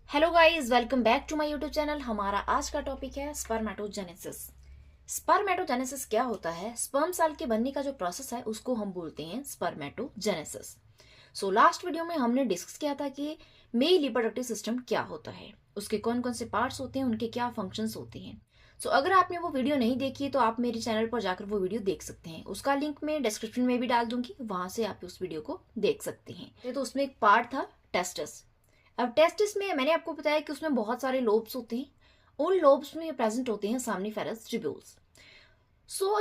Hello guys, welcome back to my YouTube channel. हमारा आज का टॉपिक है स्पर्मेटोजेनेसिस। स्पर्मेटोजेनेसिस क्या होता है? स्पर्म सेल के बनने का जो प्रोसेस है उसको हम बोलते हैं स्पर्मेटोजेनेसिस। सो लास्ट वीडियो में हमने डिस्कस किया था कि मेल रिप्रोडक्टिव सिस्टम क्या होता है, उसके कौन कौन से पार्ट्स होते हैं, उनके क्या फंक्शंस होते हैं। सो अगर आपने वो वीडियो नहीं देखी तो आप मेरे चैनल पर जाकर वो वीडियो देख सकते हैं। उसका लिंक मैं डिस्क्रिप्शन में भी डाल दूंगी, वहां से आप उस वीडियो को देख सकते हैं। तो उसमें एक पार्ट था टेस्टस। अब टेस्टिस में मैंने आपको बताया कि उसमें बहुत सारे लोब्स होते हैं। उन लोब्स में प्रेजेंट होते हैं सैमनीफेरस ट्यूब्यूल्स।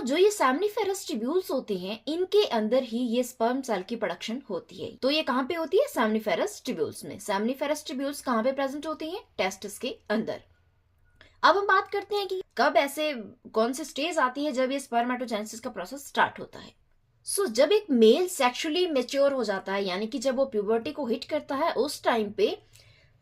जो ये सैमनीफेरस ट्यूब्यूल्स होते हैं, इनके अंदर ही ये स्पर्म सेल की प्रोडक्शन होती है। तो ये कहाँ पे होती है? सैमनीफेरस ट्यूब्यूल्स में। सैमनीफेरस ट्यूब्यूल्स कहाँ पे प्रेजेंट होते हैं? टेस्टिस के अंदर। अब हम बात करते हैं कि कब ऐसे कौन से स्टेज आती है जब ये स्पर्मेटोजेनेसिस का प्रोसेस स्टार्ट होता है। जब एक मेल सेक्सुअली मेच्योर हो जाता है, यानी कि जब वो प्यूबर्टी को हिट करता है, उस टाइम पे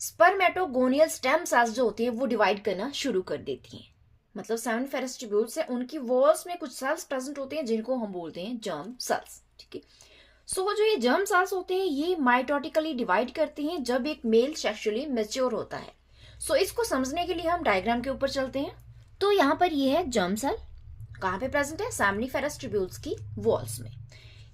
स्पर्मेटोगोनियल स्टेम सेल्स जो होती हैं वो डिवाइड करना शुरू कर देती हैं। मतलब सैमनीफेरस ट्यूब्यूल्स है, उनकी वॉल्स में कुछ सेल्स प्रेजेंट होते हैं जिनको हम बोलते हैं जर्म सेल्स। ठीक है। जो ये जर्म सेल्स होते हैं ये माइटोटिकली डिवाइड करते हैं जब एक मेल सेक्सुअली मेच्योर होता है। इसको समझने के लिए हम डायग्राम के ऊपर चलते हैं। तो यहाँ पर ये है जर्म सेल, कहाँ पे प्रेजेंट है? सैमनीफेरस ट्यूब्यूल्स की वॉल्स में।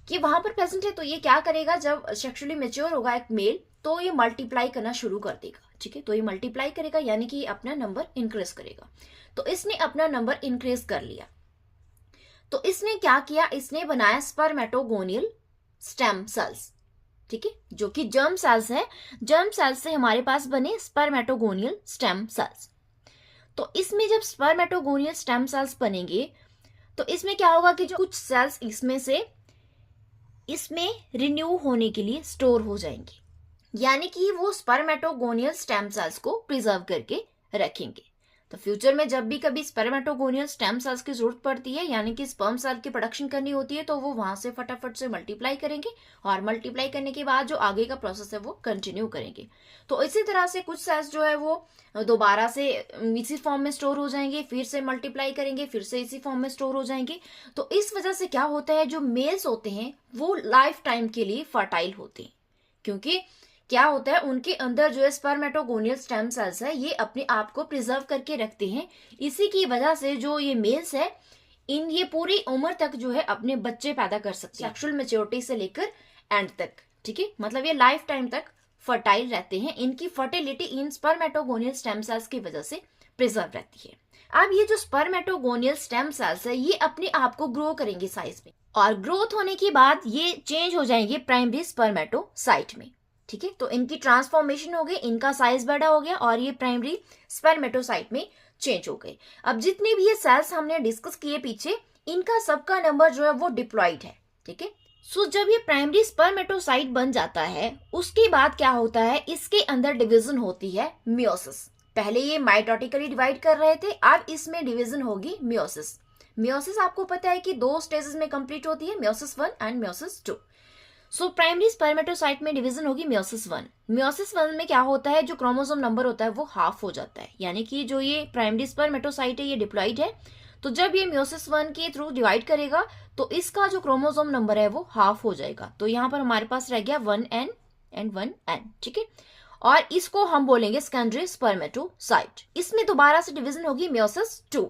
ये वहां पर प्रेजेंट है। तो ये क्या करेगा? जब सेक्सुअली मेच्योर होगा एक मेल तो ये मल्टीप्लाई करना शुरू कर देगा। ठीक है। तो ये मल्टीप्लाई करेगा, यानी कि अपना नंबर इंक्रीज करेगा। तो इसने अपना नंबर इंक्रीज कर लिया। तो इसने क्या किया? इसने बनाया स्पर्मेटोगोनियल स्टेम सेल्स। ठीक है, जो कि जर्म सेल्स है। जर्म सेल्स से हमारे पास बने स्पर्मेटोगोनियल स्टेम सेल्स। तो इसमें जब स्पर्मेटोगोनियल स्टेम सेल्स बनेंगे तो इसमें क्या होगा कि जो कुछ सेल्स इसमें रिन्यू होने के लिए स्टोर हो जाएंगे, यानी कि वो स्पर्मेटोगोनियल स्टेम सेल्स को प्रिजर्व करके रखेंगे। तो फ्यूचर में जब भी कभी स्पर्मेटोगोनियल स्टेम सेल्स की जरूरत पड़ती है, यानी कि स्पर्म सेल की प्रोडक्शन करनी होती है, तो वो वहां से फटाफट से मल्टीप्लाई करेंगे और मल्टीप्लाई करने के बाद जो आगे का प्रोसेस है वो कंटिन्यू करेंगे। तो इसी तरह से कुछ सेल्स जो है वो दोबारा से इसी फॉर्म में स्टोर हो जाएंगे, फिर से मल्टीप्लाई करेंगे, फिर से इसी फॉर्म में स्टोर हो जाएंगे। तो इस वजह से क्या होता है, जो मेल्स होते हैं वो लाइफ टाइम के लिए फर्टाइल होते हैं, क्योंकि क्या होता है उनके अंदर जो है स्पर्मेटोगोनियल स्टेम सेल्स है ये अपने आप को प्रिजर्व करके रखते हैं। इसी की वजह से जो ये मेल्स है ये पूरी उम्र तक जो है अपने बच्चे पैदा कर सकते हैं, सेक्सुअल मैच्योरिटी से लेकर एंड तक। ठीक है, मतलब ये लाइफ टाइम तक फर्टाइल रहते हैं। इनकी फर्टिलिटी इन स्पर्मेटोगोनियल स्टेम सेल्स की वजह से प्रिजर्व रहती है। अब ये जो स्पर्मेटोगोनियल स्टेम सेल्स है ये अपने आप को ग्रो करेंगे साइज में, और ग्रोथ होने के बाद ये चेंज हो जाएंगे प्राइमरी स्पर्मेटोसाइट में। ठीक है, तो इनकी ट्रांसफॉर्मेशन हो गई, इनका साइज बड़ा हो गया और ये प्राइमरी स्पर्मेटोसाइट में चेंज हो गए। अब जितने भी ये सेल्स हमने डिस्कस किए पीछे, इनका सबका नंबर जो है वो डिप्लॉइड है। ठीक है, जब ये प्राइमरी स्पर्मेटोसाइट बन जाता है उसके बाद क्या होता है, इसके अंदर डिवीजन होती है मियोसिस। पहले ये माइटोटिकली डिवाइड कर रहे थे, अब इसमें डिवीजन होगी मियोसिस। मियोसिस आपको पता है कि 2 स्टेजेस में कंप्लीट होती है, meiosis 1 and meiosis 2। Primary spermatocyte में डिवीजन होगी मियोसिस 1। मियोसिस 1 में क्या होता है, जो क्रोमोसोम नंबर होता है वो हाफ हो जाता है, यानी कि जो ये प्राइमरी स्पर्मेटोसाइट है ये डिप्लॉइड है। तो जब ये मियोसिस 1 के थ्रू डिवाइड करेगा तो इसका जो क्रोमोसोम नंबर है वो हाफ हो जाएगा। तो यहाँ पर हमारे पास रह गया 1N एंड 1N। ठीक है, और इसको हम बोलेंगे सेकेंडरी स्पर्मेटोसाइट। इसमें दोबारा से डिवीजन होगी मियोसिस 2।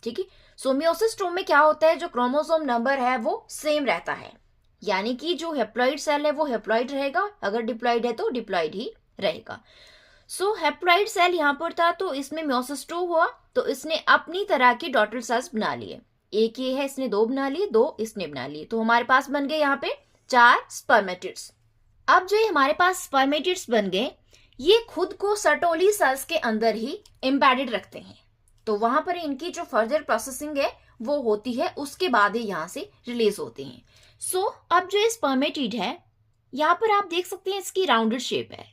ठीक है, मियोसिस 2 में क्या होता है, जो क्रोमोसोम नंबर है वो सेम रहता है, यानी कि जो हेप्लॉइड सेल है वो हेप्लॉइड रहेगा, अगर डिप्लॉइड है तो डिप्लॉइड ही रहेगा। हेप्लॉइड सेल यहाँ पर था तो इसमें मियोसिस 2 हुआ, तो इसने अपनी तरह की डॉटर सेल्स बना लिए। एक ये है, इसने 2 बना लिए, 2 इसने बना लिए, तो हमारे पास बन गए यहाँ पे 4 स्पर्मेटिड्स। अब जो हमारे पास स्पर्मेटिड्स बन गए, ये खुद को सर्टोली सेल्स के अंदर ही एम्बेडेड रखते हैं। तो वहां पर इनकी जो फर्दर प्रोसेसिंग है वो होती है, उसके बाद ही यहाँ से रिलीज होते हैं। अब जो स्पर्मेटिड है, यहाँ पर आप देख सकते हैं इसकी राउंडेड शेप है।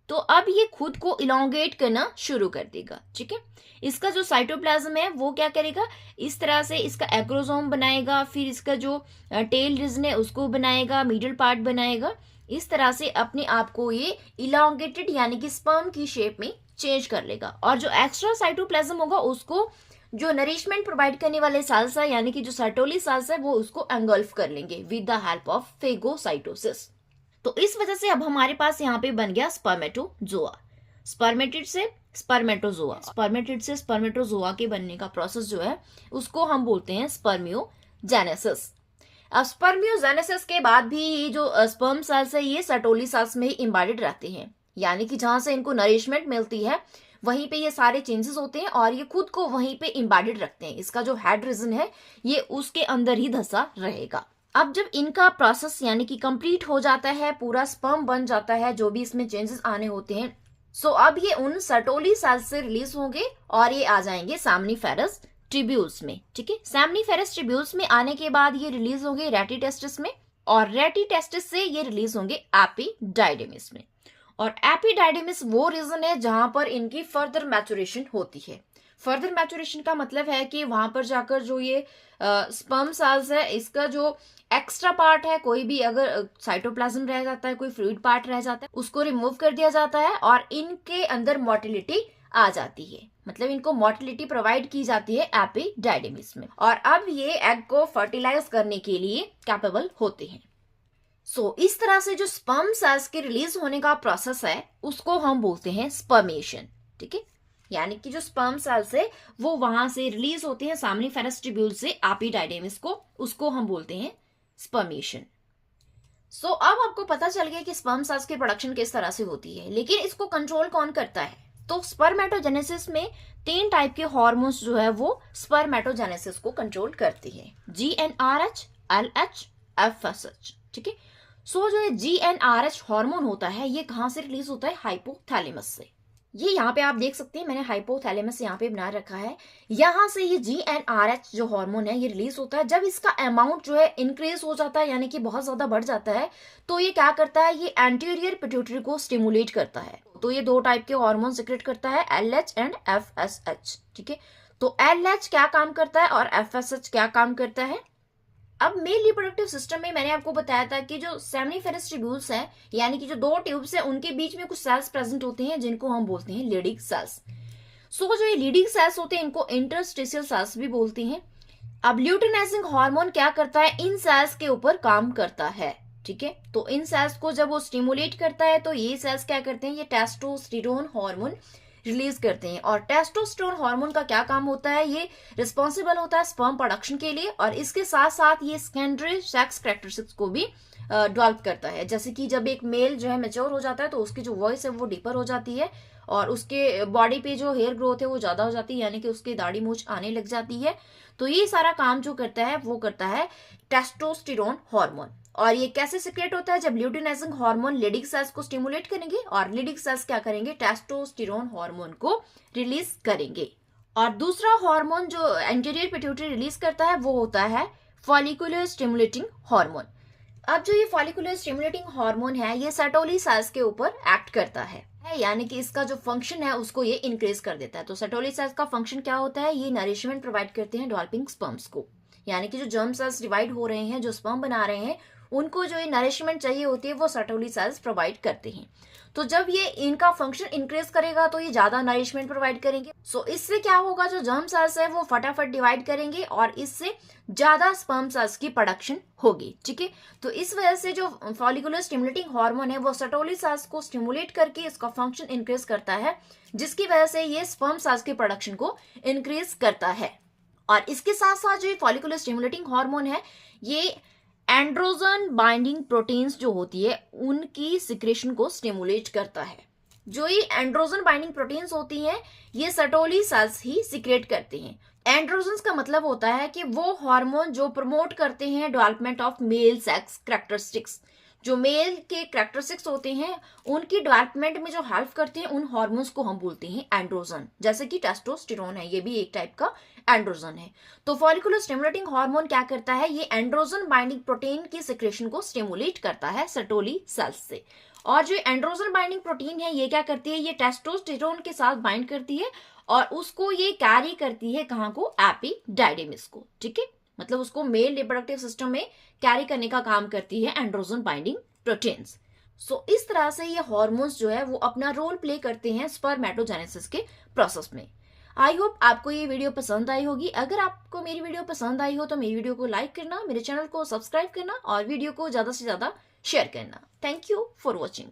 तो अब ये खुद को इलोंगेट करना शुरू कर देगा। ठीक है, इसका जो साइटोप्लाज्म है वो क्या करेगा, इस तरह से इसका एक्रोसोम बनाएगा, फिर इसका जो टेल रीजन है उसको बनाएगा, मिडिल पार्ट बनाएगा। इस तरह से अपने आप को ये इलोंगेटेड यानी कि स्पर्म की शेप में चेंज कर लेगा, और जो एक्स्ट्रा साइटोप्लाज्म होगा उसको जो नरिशमेंट प्रोवाइड करने वाले सेल्स है, यानी कि जो सर्टोली सेल्स है, वो उसको एंगल्फ कर लेंगे with the help of phagocytosis. तो इस वजह से अब हमारे पास यहाँ पे बन गया स्पर्मेटोजोआ। स्पर्मेटिड से स्पर्मेटोजोआ, स्पर्मेटिड से स्पर्मेटोजोआ के बनने का प्रोसेस जो है उसको हम बोलते हैं स्पर्मियोजेनेसिस। अब स्पर्मियोजेनेसिस के बाद भी ये जो स्पर्म सेल्स है ये सर्टोली सेल्स में ही एम्बेडेड रहते हैं, यानी कि जहां से इनको नरिशमेंट मिलती है वहीं पे ये सारे चेंजेस होते हैं और ये खुद को वहीं पे एम्बेडेड रखते हैं। इसका जो हेड रीजन है ये उसके अंदर ही धंसा रहेगा। अब जब इनका प्रोसेस यानी कि कंप्लीट हो जाता है, पूरा स्पर्म बन जाता है, जो भी इसमें चेंजेस आने होते हैं, सो अब ये उन सर्टोली सेल्स से रिलीज होंगे और ये आ जाएंगे सेमनीफेरस ट्यूब्यूल्स में। ठीक है, सेमनीफेरस ट्यूब्यूल्स में आने के बाद ये रिलीज होंगे रेटिटेस्टिस में और रेटिटेस्टिस से ये रिलीज होंगे एपिडाइडिमिस में। और एपिडाइडिमिस वो रीजन है जहां पर इनकी फर्दर मैचुरेशन होती है। फर्दर मैचुरेशन का मतलब है कि वहां पर जाकर जो ये स्पर्म सेल्स है इसका जो एक्स्ट्रा पार्ट है, कोई भी अगर साइटोप्लाज्म रह जाता है, कोई फ्लूइड पार्ट रह जाता है, उसको रिमूव कर दिया जाता है और इनके अंदर मोटिलिटी आ जाती है, मतलब इनको मोटिलिटी प्रोवाइड की जाती है एपिडाइडिमिस में और अब ये एग को फर्टिलाइज करने के लिए कैपेबल होते हैं। सो इस तरह से जो स्पर्म सेल्स के रिलीज होने का प्रोसेस है उसको हम बोलते हैं स्पर्मेशन। ठीक है, यानी कि जो स्पर्म सेल्स है वो वहां से रिलीज होते हैं सेमनीफेरस ट्यूब्यूल से एपिडाइडिमिस को, उसको हम बोलते हैं स्पर्मेशन। सो अब आपको पता चल गया कि स्पर्म सेल्स की प्रोडक्शन किस तरह से होती है, लेकिन इसको कंट्रोल कौन करता है? तो स्पर्मेटोजेनेसिस में 3 टाइप के हार्मोन्स जो है वो स्पर्मेटोजेनेसिस को कंट्रोल करती है, GnRH, LH, FSH। ठीक है, सो जो ये GnRH हार्मोन होता है ये कहां से रिलीज होता है? हाइपोथैलेमस से। ये यहाँ पे आप देख सकते हैं, मैंने हाइपोथैलेमस यहाँ पे बना रखा है। यहाँ से ये GnRH जो हार्मोन है ये रिलीज होता है। जब इसका अमाउंट जो है इंक्रीज हो जाता है, यानी कि बहुत ज्यादा बढ़ जाता है, तो ये क्या करता है? ये एंटीरियर पिट्यूटरी को स्टिमुलेट करता है। तो ये 2 टाइप के हार्मोन सिक्रेट करता है, LH एंड FSH। ठीक है, तो LH क्या काम करता है और FSH क्या काम करता है? अब मेल रिप्रोडक्टिव सिस्टम में मैंने आपको बताया था कि जो सेमनीफेरस ट्यूब्यूल्स हैं, यानी कि जो 2 ट्यूब्स हैं, उनके बीच में कुछ सेल्स प्रेजेंट होते हैं जिनको हम बोलते हैं लीडिंग सेल्स। सो जो ये लीडिंग सेल्स होते हैं इनको इंटरस्टिशियल सेल्स भी बोलते हैं। अब ल्यूटिनाइजिंग हार्मोन क्या करता है? इन सेल्स के ऊपर काम करता है। ठीक है, तो इन सेल्स को जब वो स्टिमुलेट करता है तो ये सेल्स क्या करते हैं? ये टेस्टोस्टेरोन हार्मोन रिलीज करते हैं और टेस्टोस्टेरोन हार्मोन का क्या काम होता है? ये रिस्पॉन्सिबल होता है स्पर्म प्रोडक्शन के लिए और इसके साथ साथ ये सेकेंडरी सेक्स कैरेक्टरिस्टिक्स को भी डेवलप करता है। जैसे कि जब एक मेल जो है मैच्योर हो जाता है तो उसकी जो वॉइस है वो डीपर हो जाती है और उसके बॉडी पे जो हेयर ग्रोथ है वो ज्यादा हो जाती है, यानी कि उसकी दाढ़ी मूंछ आने लग जाती है। तो ये सारा काम जो करता है वो करता है टेस्टोस्टेरोन हार्मोन। और ये कैसे सिक्रेट होता है? जब ल्यूटिनाइजिंग हार्मोन लीडिंग सेल्स को स्टिमुलेट करेंगे और लीडिंग सेल्स क्या करेंगे? टेस्टोस्टेरोन हार्मोन को रिलीज करेंगे। और दूसरा हार्मोन जो एंटीरियर पिट्यूटरी रिलीज करता है वो होता है फॉलिकुलर स्टिमुलेटिंग हार्मोन। अब जो ये फॉलिकुलर स्टिमुलेटिंग हार्मोन है ये सर्टोली सेल्स के ऊपर एक्ट करता है, यानी कि इसका जो फंक्शन है उसको ये इंक्रीज कर देता है। तो सर्टोली सेल्स का फंक्शन क्या होता है? ये नरिशमेंट प्रोवाइड करते हैं डेवलपिंग स्पर्म्स को, यानी कि जो जर्म सेल्स डिवाइड हो रहे हैं, जो स्पर्म बना रहे हैं, उनको जो ये नरिशमेंट चाहिए होती है वो सर्टोली सेल्स प्रोवाइड करते हैं। तो जब ये इनका फंक्शन इंक्रीज करेगा तो ये ज्यादा नरिशमेंट प्रोवाइड करेंगे। सो इससे क्या होगा? जो जर्म सेल्स है वो फटाफट डिवाइड करेंगे और इससे ज्यादा स्पर्म सेल्स की प्रोडक्शन होगी। ठीक है, तो इस वजह से जो फॉलिकुलर स्टिमुलेटिंग हार्मोन है वो सर्टोली सेल्स को स्टिमुलेट करके इसका फंक्शन इंक्रीज करता है, जिसकी वजह से ये स्पर्म सेल्स की प्रोडक्शन को इंक्रीज करता है। और इसके साथ साथ जो फॉलिकुलर स्टिमुलेटिंग हार्मोन है ये एंड्रोजन बाइंडिंग प्रोटीन्स जो होती है उनकी सिक्रेशन को स्टिमुलेट करता है। जो ये एंड्रोजन बाइंडिंग प्रोटीन्स होती हैं ये सर्टोली सेल्स ही सिक्रेट करते हैं। एंड्रोजन्स का मतलब होता है कि वो हार्मोन जो प्रमोट करते हैं development of male sex characteristics. जो मेल के कैरेक्टरिस्टिक्स होते हैं उनकी डेवलपमेंट में जो हेल्प करते हैं उन हार्मोन्स को हम बोलते हैं एंड्रोजन। जैसे कि टेस्टोस्टेरोन है, ये भी एक टाइप का एंड्रोजन है। तो फॉलिकुलर स्टिमुलेटिंग हार्मोन क्या करता है? ये एंड्रोजन बाइंडिंग प्रोटीन की सिक्रेशन को स्टिमुलेट करता है सर्टोली सेल्स से। और जो एंड्रोजन बाइंडिंग प्रोटीन है ये क्या करती है? ये टेस्टोस्टेरोन के साथ बाइंड करती है और उसको ये कैरी करती है कहाँ को? एपिडाइडिमिस को। ठीक है, मतलब उसको मेल रिप्रोडक्टिव सिस्टम में कैरी करने का काम करती है एंड्रोजन बाइंडिंग प्रोटीन्स। सो इस तरह से ये हार्मोन्स जो है वो अपना रोल प्ले करते हैं स्पर्मेटोजेनेसिस के प्रोसेस में। आई होप आपको ये वीडियो पसंद आई होगी। अगर आपको मेरी वीडियो पसंद आई हो तो मेरी वीडियो को लाइक करना, मेरे चैनल को सब्सक्राइब करना और वीडियो को ज्यादा से ज्यादा शेयर करना। Thank you for watching.